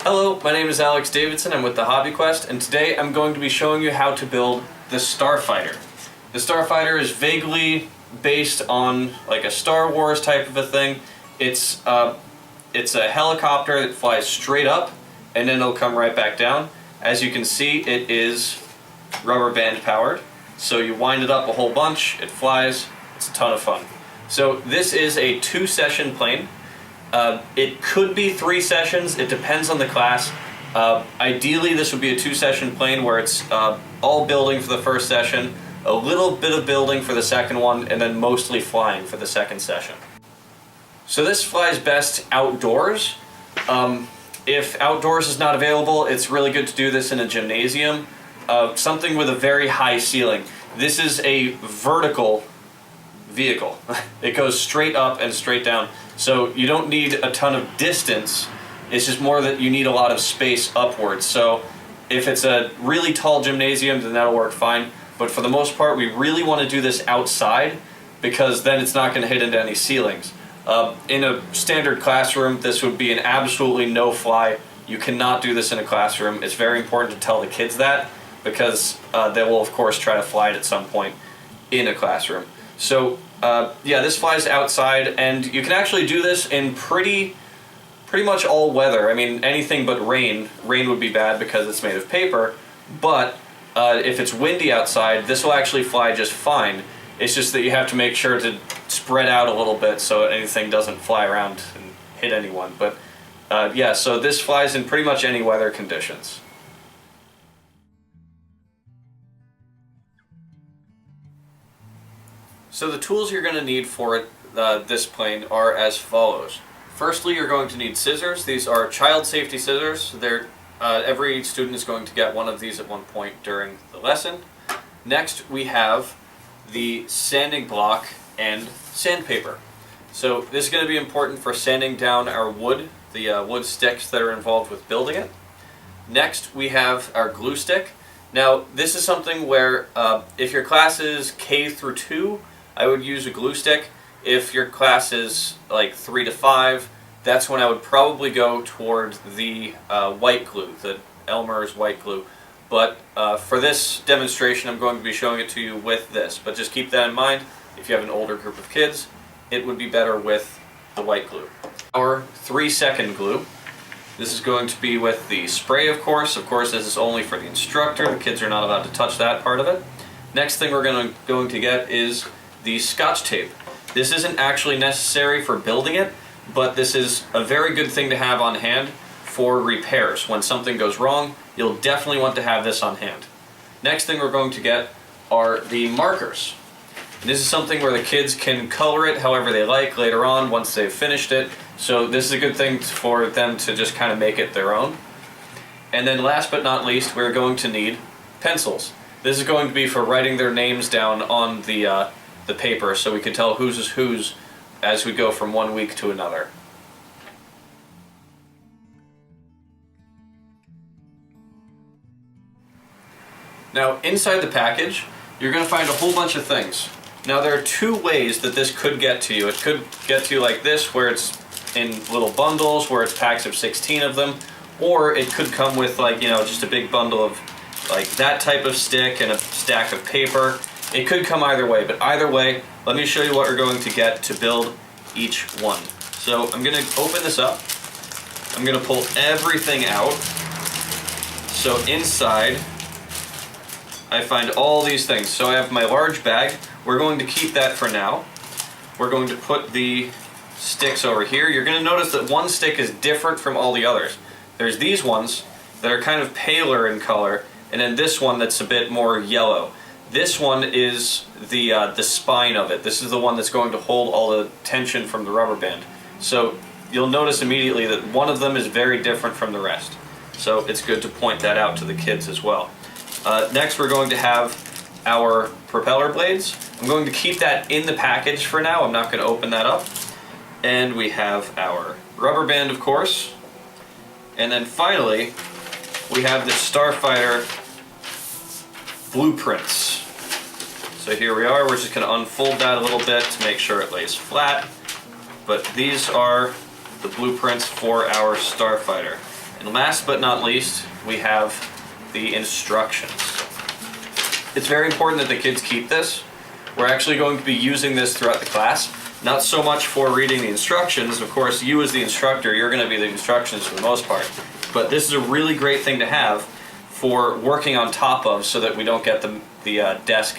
Hello, my name is Alex Davidson. I'm with the SuperQuest, and today I'm going to be showing you how to build the Starfighter. The Starfighter is vaguely based on like a Star Wars type of a thing. It's a helicopter that flies straight up and then it'll come right back down. As you can see, it is rubber band powered. So you wind it up a whole bunch, it flies, it's a ton of fun. So this is a 2-session plane. It could be 3 sessions, it depends on the class. Ideally this would be a 2-session plane where it's all building for the first session, a little bit of building for the second one, and then mostly flying for the second session. So this flies best outdoors. If outdoors is not available, it's really good to do this in a gymnasium, something with a very high ceiling. This is a vertical vehicle. It goes straight up and straight down. So you don't need a ton of distance, it's just more that you need a lot of space upwards. So if it's a really tall gymnasium, then that'll work fine. But for the most part, we really want to do this outside because then it's not going to hit into any ceilings. In a standard classroom, this would be an absolutely no-fly. You cannot do this in a classroom. It's very important to tell the kids that because they will, of course, try to fly it at some point in a classroom. So yeah, this flies outside, and you can actually do this in pretty much all weather. I mean, anything but rain. Rain would be bad because it's made of paper, but if it's windy outside, this will actually fly just fine. It's just that you have to make sure to spread out a little bit so anything doesn't fly around and hit anyone. But yeah, so this flies in pretty much any weather conditions. So the tools you're going to need for it, this plane are as follows. Firstly, you're going to need scissors. These are child safety scissors. Every student is going to get one of these at one point during the lesson. Next, we have the sanding block and sandpaper. So this is going to be important for sanding down our wood, the wood sticks that are involved with building it. Next, we have our glue stick. Now, this is something where if your class is K through 2, I would use a glue stick. If your class is like 3 to 5, that's when I would probably go toward the white glue, the Elmer's white glue. But for this demonstration, I'm going to be showing it to you with this. But just keep that in mind. If you have an older group of kids, it would be better with the white glue. Our 3-second glue. This is going to be with the spray, of course. Of course, this is only for the instructor. The kids are not allowed to touch that part of it. Next thing we're going to get is the Scotch tape. This isn't actually necessary for building it, but this is a very good thing to have on hand for repairs. When something goes wrong, you'll definitely want to have this on hand. Next thing we're going to get are the markers. And this is something where the kids can color it however they like later on once they've finished it. So this is a good thing for them to just kind of make it their own. And then last but not least, we're going to need pencils. This is going to be for writing their names down on the paper so we can tell whose is whose as we go from one week to another. Now, inside the package, you're going to find a whole bunch of things. Now, there are 2 ways that this could get to you. It could get to you like this, where it's in little bundles, where it's packs of 16 of them, or it could come with, like, you know, just a big bundle of like that type of stick and a stack of paper. It could come either way, but either way, let me show you what we're going to get to build each one. So I'm going to open this up. I'm going to pull everything out. So inside, I find all these things. So I have my large bag. We're going to keep that for now. We're going to put the sticks over here. You're going to notice that one stick is different from all the others. There's these ones that are kind of paler in color, and then this one that's a bit more yellow. This one is the spine of it. This is the one that's going to hold all the tension from the rubber band. So you'll notice immediately that one of them is very different from the rest. So it's good to point that out to the kids as well. Next we're going to have our propeller blades. I'm going to keep that in the package for now. I'm not going to open that up. And we have our rubber band, of course. And then finally, we have the Starfighter blueprints. So here we are. We're just going to unfold that a little bit to make sure it lays flat. But these are the blueprints for our Starfighter. And last but not least, we have the instructions. It's very important that the kids keep this. We're actually going to be using this throughout the class. Not so much for reading the instructions. Of course, you as the instructor, you're going to be the instructions for the most part. But this is a really great thing to have for working on top of, so that we don't get the desk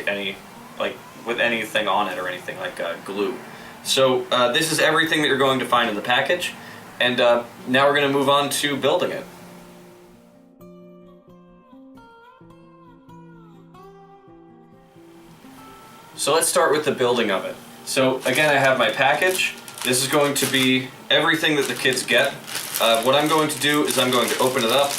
with anything on it or anything like glue. So this is everything that you're going to find in the package. And now we're going to move on to building it. So let's start with the building of it. So again, I have my package. This is going to be everything that the kids get. What I'm going to do is I'm going to open it up.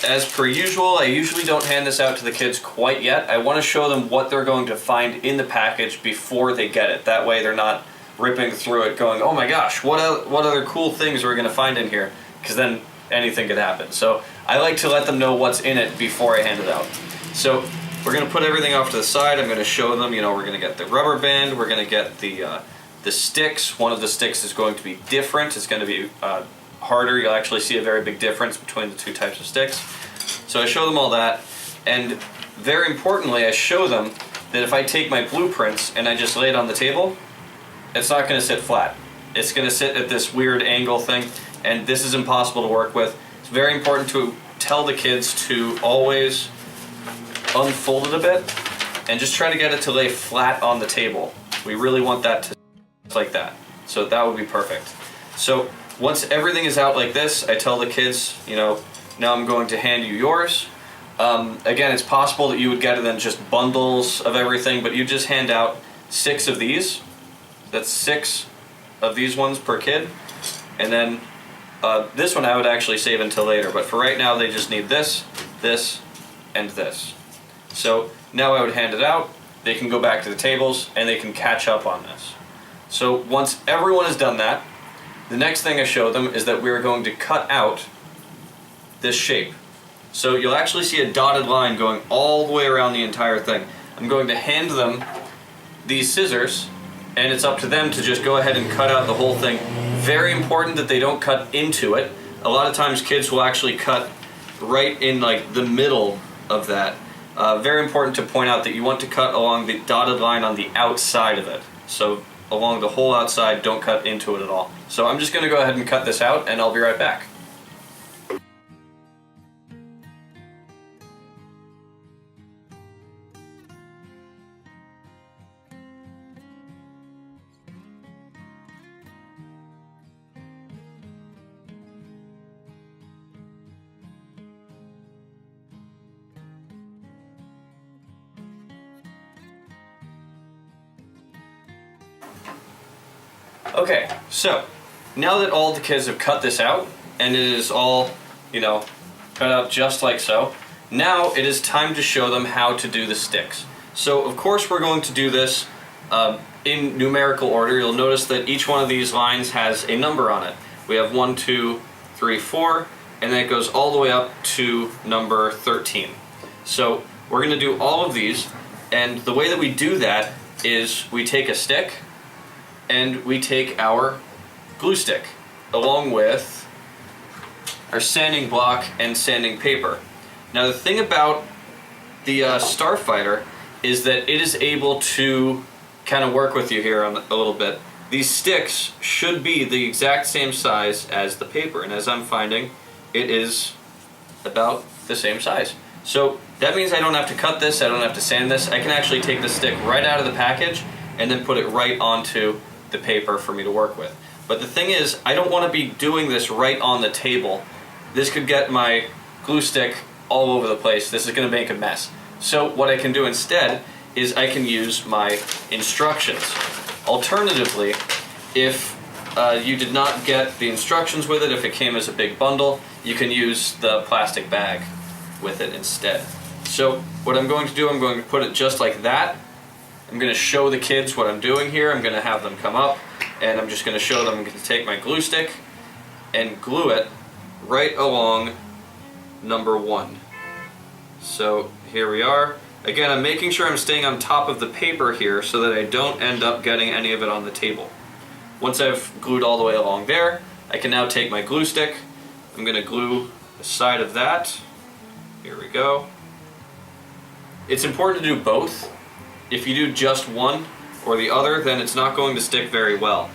As per usual, I usually don't hand this out to the kids quite yet. I want to show them what they're going to find in the package before they get it. That way they're not ripping through it going, oh my gosh, what other cool things are we going to find in here? Because then anything could happen. So I like to let them know what's in it before I hand it out. So we're going to put everything off to the side. I'm going to show them, we're going to get the rubber band, we're going to get the sticks. One of the sticks is going to be different. It's going to be harder. You'll actually see a very big difference between the two types of sticks. So I show them all that, and very importantly, I show them that if I take my blueprints and I just lay it on the table, it's not going to sit flat. It's going to sit at this weird angle thing, and this is impossible to work with. It's very important to tell the kids to always unfold it a bit and just try to get it to lay flat on the table. We really want that to like that. So that would be perfect. So once everything is out like this, I tell the kids, now I'm going to hand you yours. Again, it's possible that you would get it in just bundles of everything, but you just hand out 6 of these. That's 6 of these ones per kid. And then this one I would actually save until later, but for right now they just need this, this, and this. So now I would hand it out, they can go back to the tables, and they can catch up on this. So once everyone has done that, the next thing I show them is that we're going to cut out this shape. So you'll actually see a dotted line going all the way around the entire thing. I'm going to hand them these scissors, and it's up to them to just go ahead and cut out the whole thing. Very important that they don't cut into it. A lot of times kids will actually cut right in the middle of that. Very important to point out that you want to cut along the dotted line on the outside of it. So along the whole outside, don't cut into it at all. So I'm just going to go ahead and cut this out, and I'll be right back. Okay, so now that all the kids have cut this out, and it is all, cut out just like so, now it is time to show them how to do the sticks. So of course we're going to do this in numerical order. You'll notice that each one of these lines has a number on it. We have 1, 2, 3, 4, and then it goes all the way up to number 13. So we're going to do all of these, and the way that we do that is we take a stick, and we take our glue stick along with our sanding block and sanding paper. Now the thing about the Starfighter is that it is able to kind of work with you here on a little bit. These sticks should be the exact same size as the paper, and as I'm finding, it is about the same size. So that means I don't have to cut this, I don't have to sand this. I can actually take the stick right out of the package and then put it right onto the paper for me to work with. But the thing is, I don't want to be doing this right on the table. This could get my glue stick all over the place. This is going to make a mess. So what I can do instead is I can use my instructions. Alternatively, if you did not get the instructions with it, if it came as a big bundle, you can use the plastic bag with it instead. So what I'm going to do, I'm going to put it just like that. I'm going to show the kids what I'm doing here. I'm going to have them come up, and I'm just going to show them. I'm going to take my glue stick and glue it right along number 1. So here we are. Again, I'm making sure I'm staying on top of the paper here so that I don't end up getting any of it on the table. Once I've glued all the way along there, I can now take my glue stick I'm going to glue the side of that. Here we go. It's important to do both. If you do just one or the other, then it's not going to stick very well.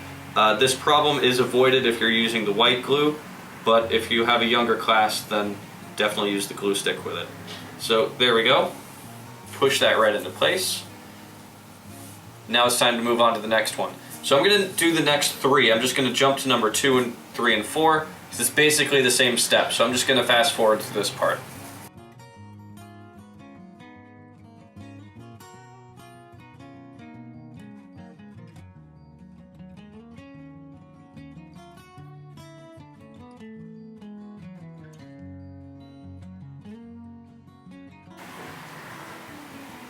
This problem is avoided if you're using the white glue, but if you have a younger class, then definitely use the glue stick with it. So there we go. Push that right into place. Now it's time to move on to the next one. So I'm going to do the next three. I'm just going to jump to number 2 and 3 and 4, because it's basically the same step. So I'm just going to fast forward to this part.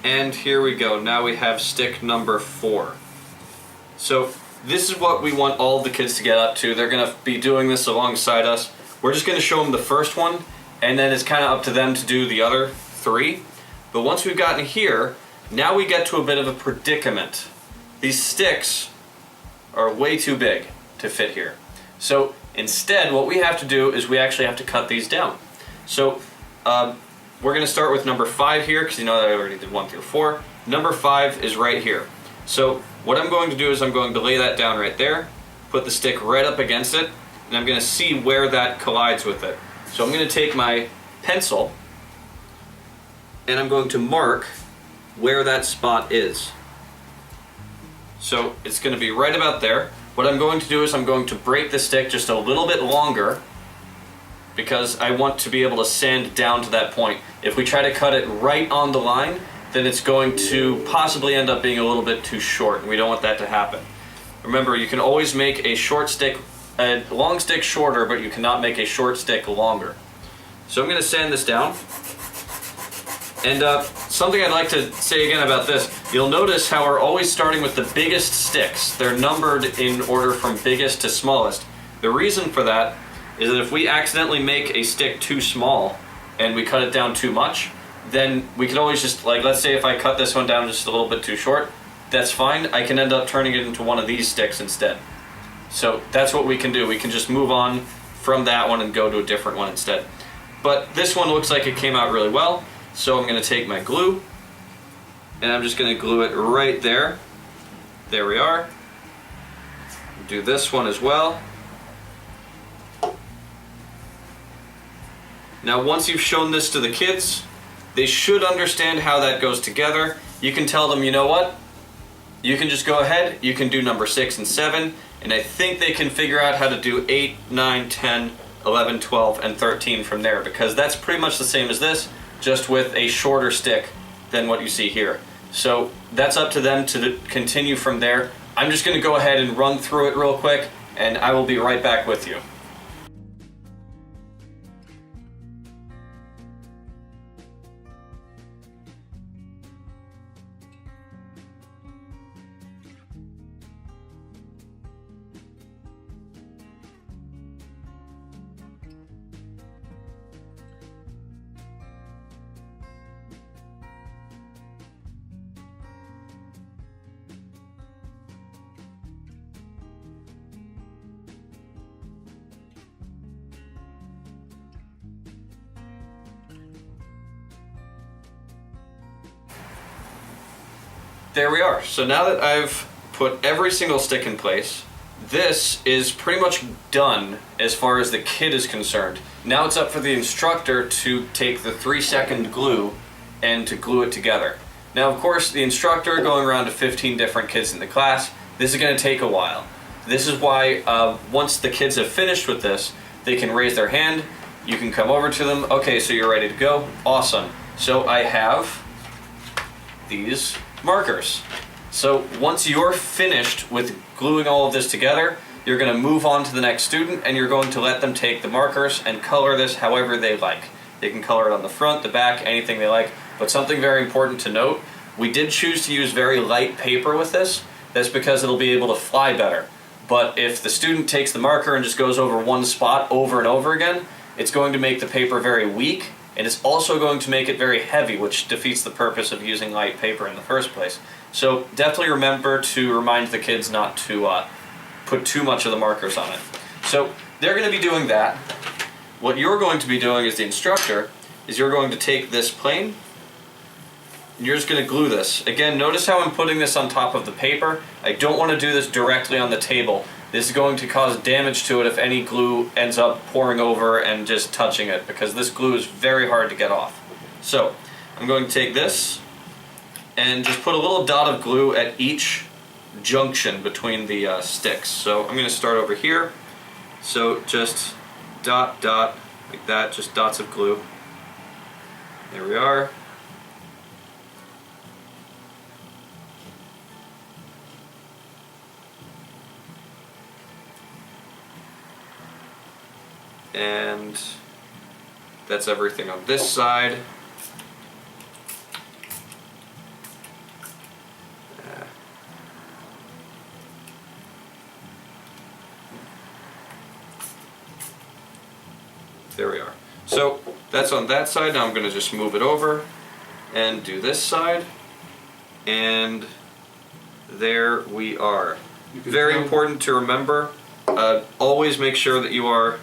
And here we go. Now we have stick number 4. So this is what we want all the kids to get up to. They're going to be doing this alongside us. We're just going to show them the first one, and then it's kind of up to them to do the other 3. But once we've gotten here, now we get to a bit of a predicament. These sticks are way too big to fit here. So instead, what we have to do is we actually have to cut these down. So we're going to start with number 5 here, because you know that I already did 1 through 4. Number 5 is right here. So what I'm going to do is I'm going to lay that down right there, put the stick right up against it, and I'm going to see where that collides with it. So I'm going to take my pencil, and I'm going to mark where that spot is. So it's going to be right about there. What I'm going to do is I'm going to break the stick just a little bit longer, because I want to be able to sand down to that point. If we try to cut it right on the line, then it's going to possibly end up being a little bit too short, and we don't want that to happen. Remember, you can always make a long stick shorter, but you cannot make a short stick longer. So I'm going to sand this down. And something I'd like to say again about this, you'll notice how we're always starting with the biggest sticks. They're numbered in order from biggest to smallest. The reason for that is that if we accidentally make a stick too small and we cut it down too much, then we can always just, like, let's say if I cut this one down just a little bit too short, that's fine. I can end up turning it into one of these sticks instead. So that's what we can do. We can just move on from that one and go to a different one instead. But this one looks like it came out really well, so I'm going to take my glue, and I'm just going to glue it right there. There we are. Do this one as well. Now once you've shown this to the kids, they should understand how that goes together. You can tell them, you know what? You can just go ahead, you can do number 6 and 7, and I think they can figure out how to do 8, 9, 10, 11, 12, and 13 from there, because that's pretty much the same as this, just with a shorter stick than what you see here. So that's up to them to continue from there. I'm just going to go ahead and run through it real quick, and I will be right back with you. There we are. So now that I've put every single stick in place, this is pretty much done as far as the kid is concerned. Now it's up for the instructor to take the 3-second glue and to glue it together. Now of course the instructor going around to 15 different kids in the class, this is going to take a while. This is why once the kids have finished with this, they can raise their hand, you can come over to them, okay, so you're ready to go, awesome. So I have these markers. So once you're finished with gluing all of this together, you're going to move on to the next student, and you're going to let them take the markers and color this however they like. They can color it on the front, the back, anything they like. But something very important to note, we did choose to use very light paper with this. That's because it'll be able to fly better. But if the student takes the marker and just goes over one spot over and over again, it's going to make the paper very weak, and it's also going to make it very heavy, which defeats the purpose of using light paper in the first place. So definitely remember to remind the kids not to put too much of the markers on it. So they're going to be doing that. what you're going to be doing as the instructor is you're going to take this plane and you're just going to glue this. Again, notice how I'm putting this on top of the paper. I don't want to do this directly on the table. This is going to cause damage to it if any glue ends up pouring over and just touching it, because this glue is very hard to get off. So I'm going to take this and just put a little dot of glue at each junction between the sticks. So I'm going to start over here. So just dot, dot, like that, just dots of glue. There we are. And that's everything on this side. There we are. So that's on that side. Now I'm going to just move it over and do this side. And there we are. Very important to remember, always make sure that you are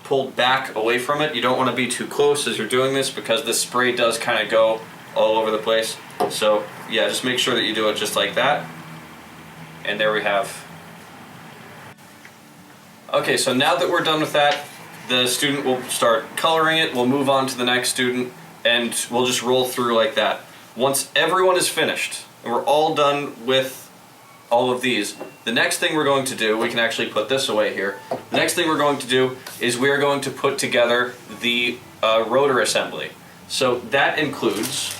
pulled back away from it. You don't want to be too close as you're doing this, because the spray does kind of go all over the place. So yeah, just make sure that you do it just like that. And there we have. Okay, so now that we're done with that, the student will start coloring it. We'll move on to the next student, and we'll just roll through like that. Once everyone is finished and we're all done with all of these, the next thing we're going to do, we can actually put this away here. The next thing we're going to do is we're going to put together the rotor assembly. So that includes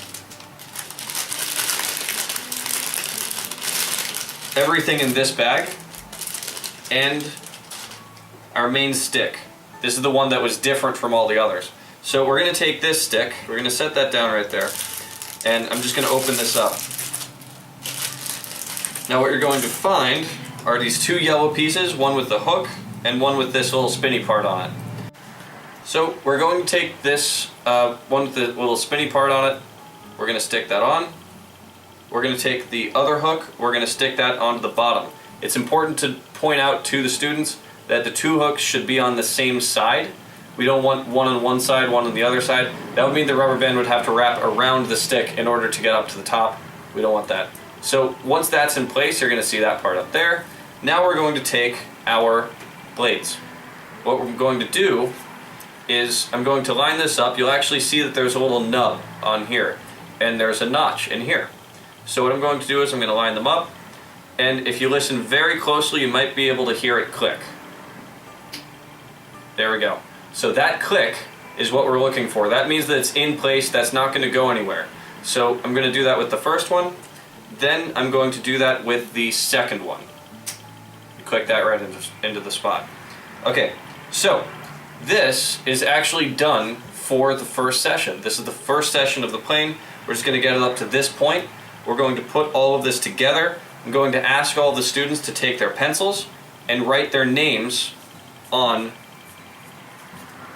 everything in this bag and our main stick. This is the one that was different from all the others. So we're going to take this stick, we're going to set that down right there, and I'm just going to open this up. Now what you're going to find are these two yellow pieces, one with the hook and one with this little spinny part on it. So we're going to take this one with the little spinny part on it, we're going to stick that on. We're going to take the other hook, we're going to stick that onto the bottom. It's important to point out to the students that the two hooks should be on the same side. We don't want one on one side, one on the other side. That would mean the rubber band would have to wrap around the stick in order to get up to the top. We don't want that. So once that's in place, you're going to see that part up there. Now we're going to take our blades. What we're going to do is I'm going to line this up. You'll actually see that there's a little nub on here, and there's a notch in here. So what I'm going to do is I'm going to line them up, and if you listen very closely, you might be able to hear it click. There we go. So that click is what we're looking for. That means that it's in place, that's not going to go anywhere. So I'm going to do that with the first one, then I'm going to do that with the second one. Click that right into the spot. Okay, so this is actually done for the first session. This is the first session of the plane. We're just going to get it up to this point. We're going to put all of this together. I'm going to ask all the students to take their pencils and write their names on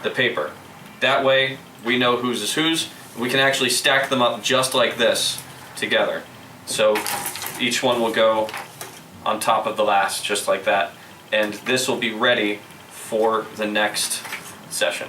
the paper. That way we know whose is whose. We can actually stack them up just like this together. So each one will go on top of the last, just like that. And this will be ready for the next session.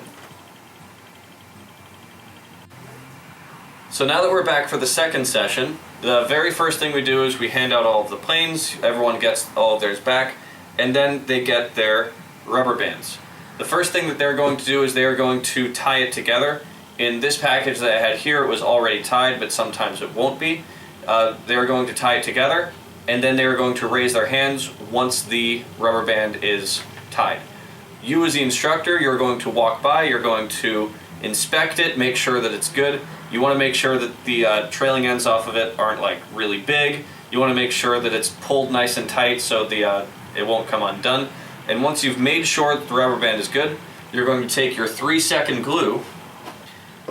So now that we're back for the second session, the very first thing we do is we hand out all of the planes, everyone gets all of theirs back, and then they get their rubber bands. The first thing that they're going to do is they're going to tie it together. In this package that I had here, it was already tied, but sometimes it won't be. They're going to tie it together, and then they're going to raise their hands once the rubber band is tied. You as the instructor, you're going to walk by, you're going to inspect it, make sure that it's good. You want to make sure that the trailing ends off of it aren't like really big. You want to make sure that it's pulled nice and tight so it won't come undone. And once you've made sure that the rubber band is good, you're going to take your 3-second glue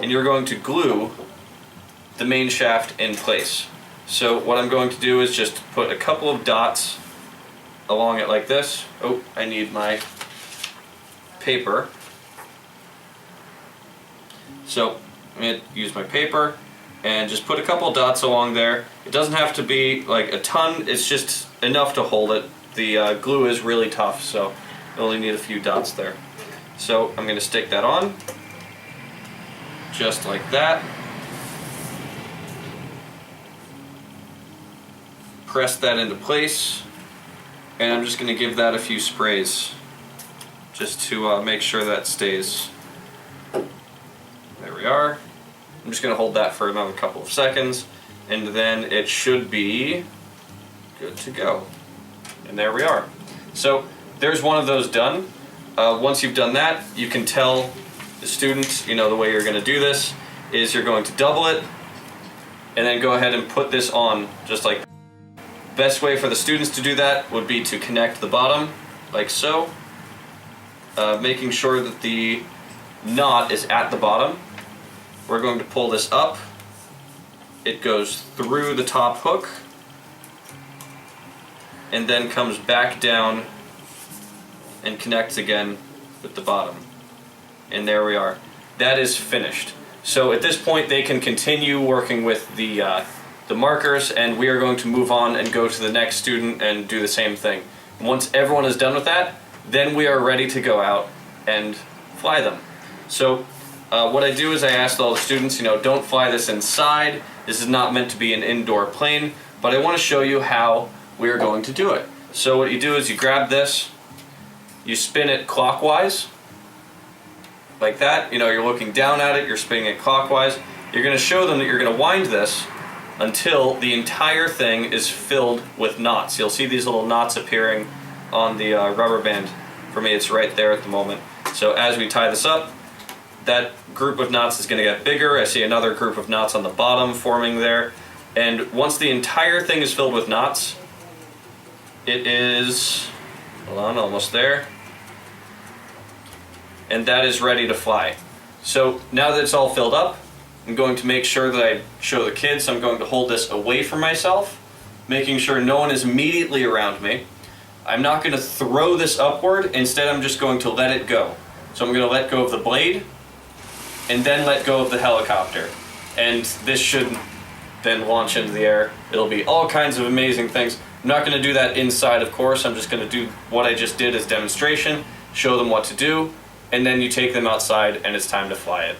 and you're going to glue the main shaft in place. So what I'm going to do is just put a couple of dots along it like this. Oh, I need my paper. So I'm going to use my paper and just put a couple of dots along there. It doesn't have to be like a ton, it's just enough to hold it. The glue is really tough, so you only need a few dots there. So I'm going to stick that on, just like that. Press that into place, and I'm just going to give that a few sprays, just to make sure that stays. There we are. I'm just going to hold that for another couple of seconds, and then it should be good to go. And there we are. So there's one of those done. Once you've done that, you can tell the students, the way you're going to do this is you're going to double it, and then go ahead and put this on just like that. Best way for the students to do that would be to connect the bottom, like so, making sure that the knot is at the bottom. We're going to pull this up. It goes through the top hook and then comes back down and connects again with the bottom. And there we are. That is finished. So at this point they can continue working with the markers, and we are going to move on and go to the next student and do the same thing. Once everyone is done with that, then we are ready to go out and fly them. So what I do is I ask all the students, don't fly this inside. This is not meant to be an indoor plane, but I want to show you how we are going to do it. So what you do is you grab this, you spin it clockwise, like that. You're looking down at it, you're spinning it clockwise. You're going to show them that you're going to wind this until the entire thing is filled with knots. You'll see these little knots appearing on the rubber band. For me, it's right there at the moment. So as we tie this up, that group of knots is going to get bigger. I see another group of knots on the bottom forming there. And once the entire thing is filled with knots, it is, hold on, almost there. And that is ready to fly. So now that it's all filled up, I'm going to make sure that I show the kids. So I'm going to hold this away from myself, making sure no one is immediately around me. I'm not going to throw this upward. Instead, I'm just going to let it go. So I'm going to let go of the blade and then let go of the helicopter. And this should then launch into the air. It'll be all kinds of amazing things. I'm not going to do that inside, of course. I'm just going to do what I just did as demonstration, show them what to do, and then you take them outside and it's time to fly it.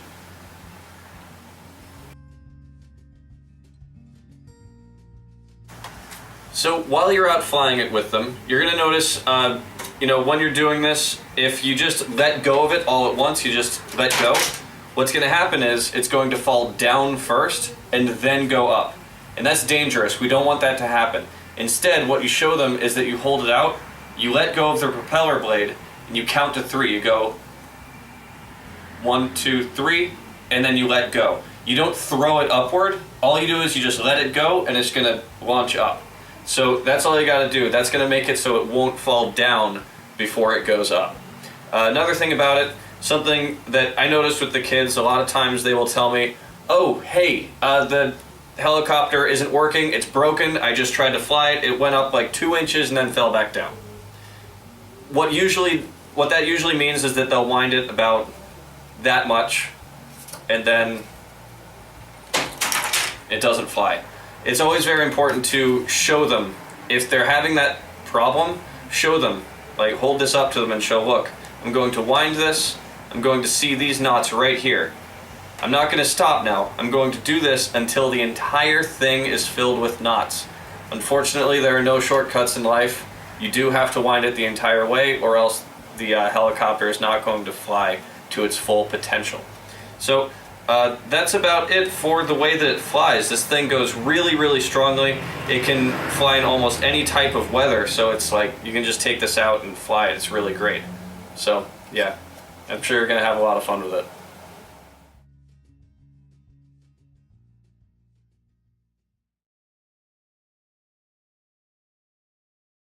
So while you're out flying it with them, you're going to notice, when you're doing this, if you just let go of it all at once, you just let go, what's going to happen is it's going to fall down first and then go up. And that's dangerous. We don't want that to happen. Instead, what you show them is that you hold it out, you let go of the propeller blade, and you count to 3. You go 1, 2, 3, and then you let go. You don't throw it upward. All you do is you just let it go, and it's going to launch up. So that's all you got to do. That's going to make it so it won't fall down before it goes up. Another thing about it, something that I noticed with the kids, a lot of times they will tell me, oh, hey, the helicopter isn't working, it's broken, I just tried to fly it, it went up like 2 inches and then fell back down. What that usually means is that they'll wind it about that much and then it doesn't fly. It's always very important to show them. If they're having that problem, show them. Like, hold this up to them and show, look, I'm going to wind this, I'm going to see these knots right here. I'm not going to stop now. I'm going to do this until the entire thing is filled with knots. Unfortunately, there are no shortcuts in life. You do have to wind it the entire way, or else the helicopter is not going to fly to its full potential. So that's about it for the way that it flies. This thing goes really, really strongly. It can fly in almost any type of weather, so it's like you can just take this out and fly it. It's really great. So yeah, I'm sure you're going to have a lot of fun with it.